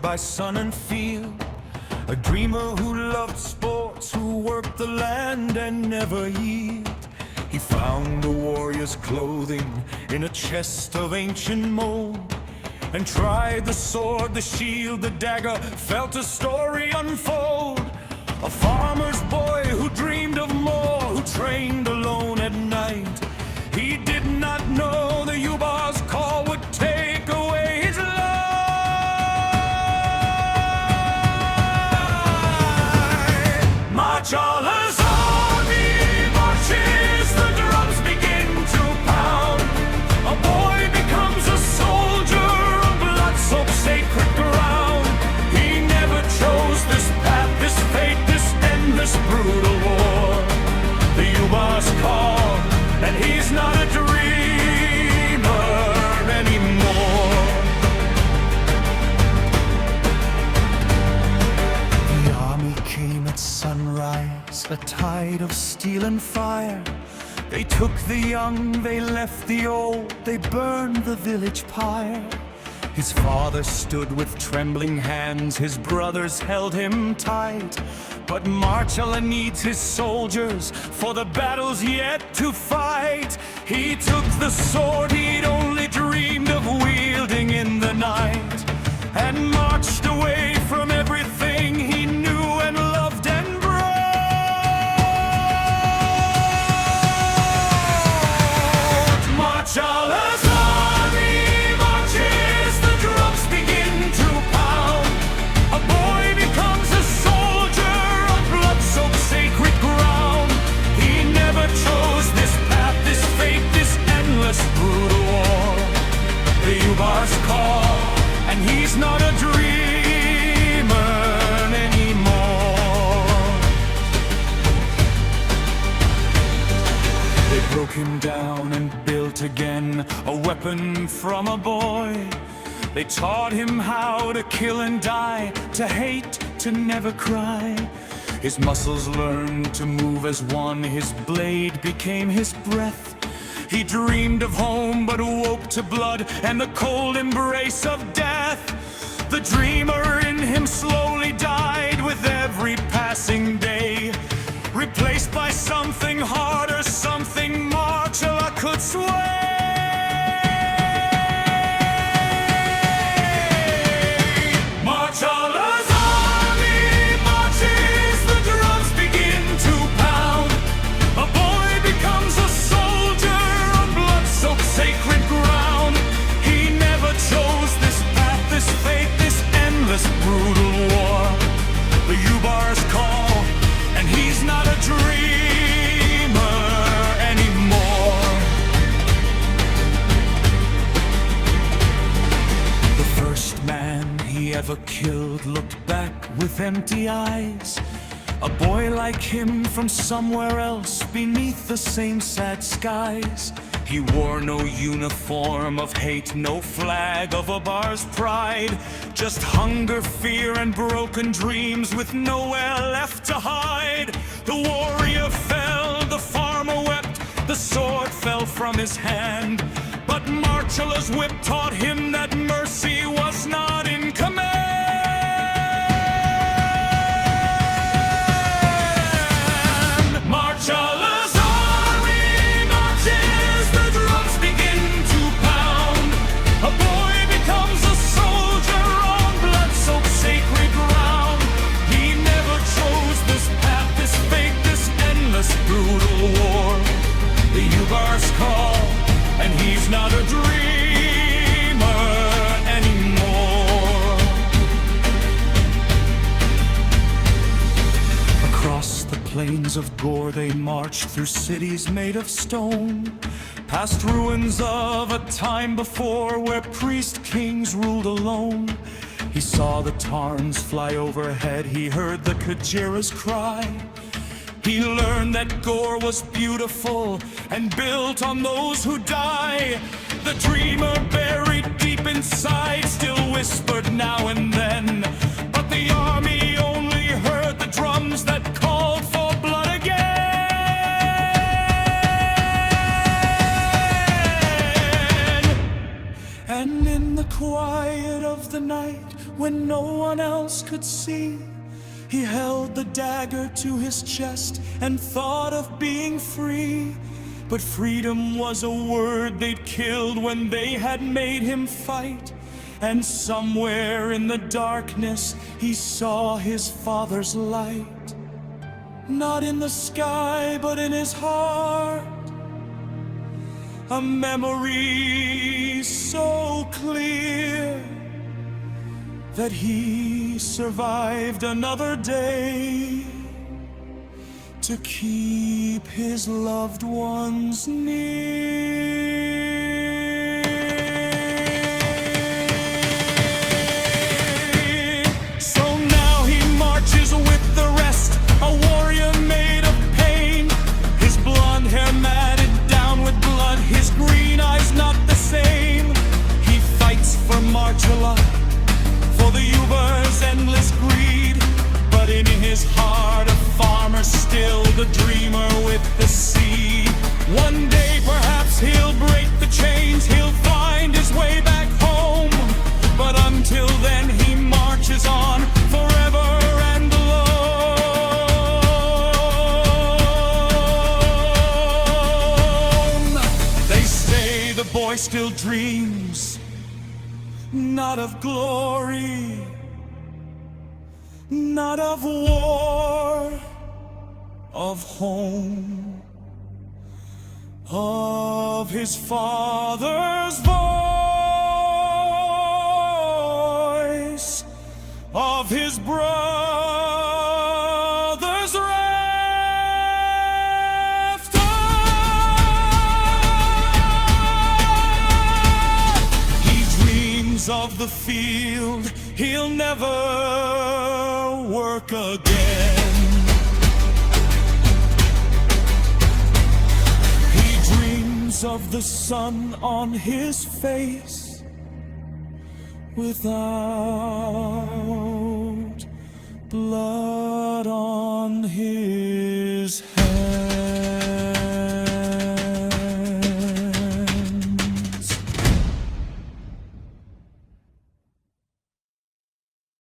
by sun and field, a dreamer who loved sports, who worked the land and never yield. He found a warrior's clothing in a chest of ancient mold, and tried the sword, the shield, the dagger, felt a story unfold. A farmer's boy who dreamed of more, who trained alone at night. He did not know the UBAR'S call would take away his life. Marchala's army marches, the drums begin to pound. A boy becomes a soldier on blood-soaked sacred ground. He never chose this path, this fate, this endless brutal war. The UBAR'S call, and he's not a dreamer anymore. The army came at sunrise, a tide of steel and fire. They took the young, they left the old, they burned the village pyre. His father stood with trembling hands, his brothers held him tight. But Marchala needs his soldiers for the battles yet to fight. He took the sword he'd only dreamed of wielding in the night, and marched away from everything he knew and loved and brought. Marchala's army marches, the drums begin to pound. A boy becomes a soldier on blood-soaked sacred ground. He never chose this path, this fate, this endless brutal war. The UBAR'S call, and he's not a dreamer anymore. They broke him down and built again, a weapon from a boy. They taught him how to kill and die, to hate, to never cry. His muscles learned to move as one, his blade became his breath. He dreamed of home but awoke to blood and the cold embrace of death. The dreamer in him slowly died with every passing day, replaced by something harder, something Marchala could sway. Marchala's army marches, the drums begin to pound. A boy becomes a soldier on blood-soaked sacred ground. He never chose this path, this fate, this endless brutal war. The UBAR'S call, and he's not a dreamer anymore. The first man he ever killed looked back with empty eyes. A boy like him from somewhere else, beneath the same sad skies. He wore no uniform of hate, no flag of UBAR'S pride. Just hunger, fear, and broken dreams with nowhere left to hide. The warrior fell, the farmer wept, the sword fell from his hand. But Marchala's whip taught him that mercy was not in command. Marchala's army marches, the drums begin to pound. A boy becomes a soldier on blood-soaked sacred ground. He never chose this path, this fate, this endless brutal war. The UBAR'S call, and he's not a dreamer anymore. Across the plains of Gore they marched, through cities made of stone, past ruins of a time before where priest kings ruled alone. He saw the tarns fly overhead, he heard the Kajira's cry. He learned that Gore was beautiful and built on those who die. The dreamer buried deep inside still whispered now and then, but the army only heard the drums that called for blood again. And in the quiet of the night, when no one else could see. He held the dagger to his chest and thought of being free. But freedom was a word they'd killed when they had made him fight. And somewhere in the darkness he saw his father's light. Not in the sky, but in his heart. A memory so clear that he survived another day to keep his loved ones near. So now he marches with the rest, a warrior made of pain. His blonde hair matted down with blood, his green eyes not the same. He fights for Marchala, for the UBAR'S endless greed. But in his heart a farmer still, the dreamer with the seed. One day perhaps he'll break the chains, he'll find his way back home. But until then he marches on forever and alone. They say the boy still dreams, not of glory, not of war, of home, of his father's voice, of his brother's laughter. He dreams of the field he'll never work again. He dreams of the sun on his face without blood on his hands.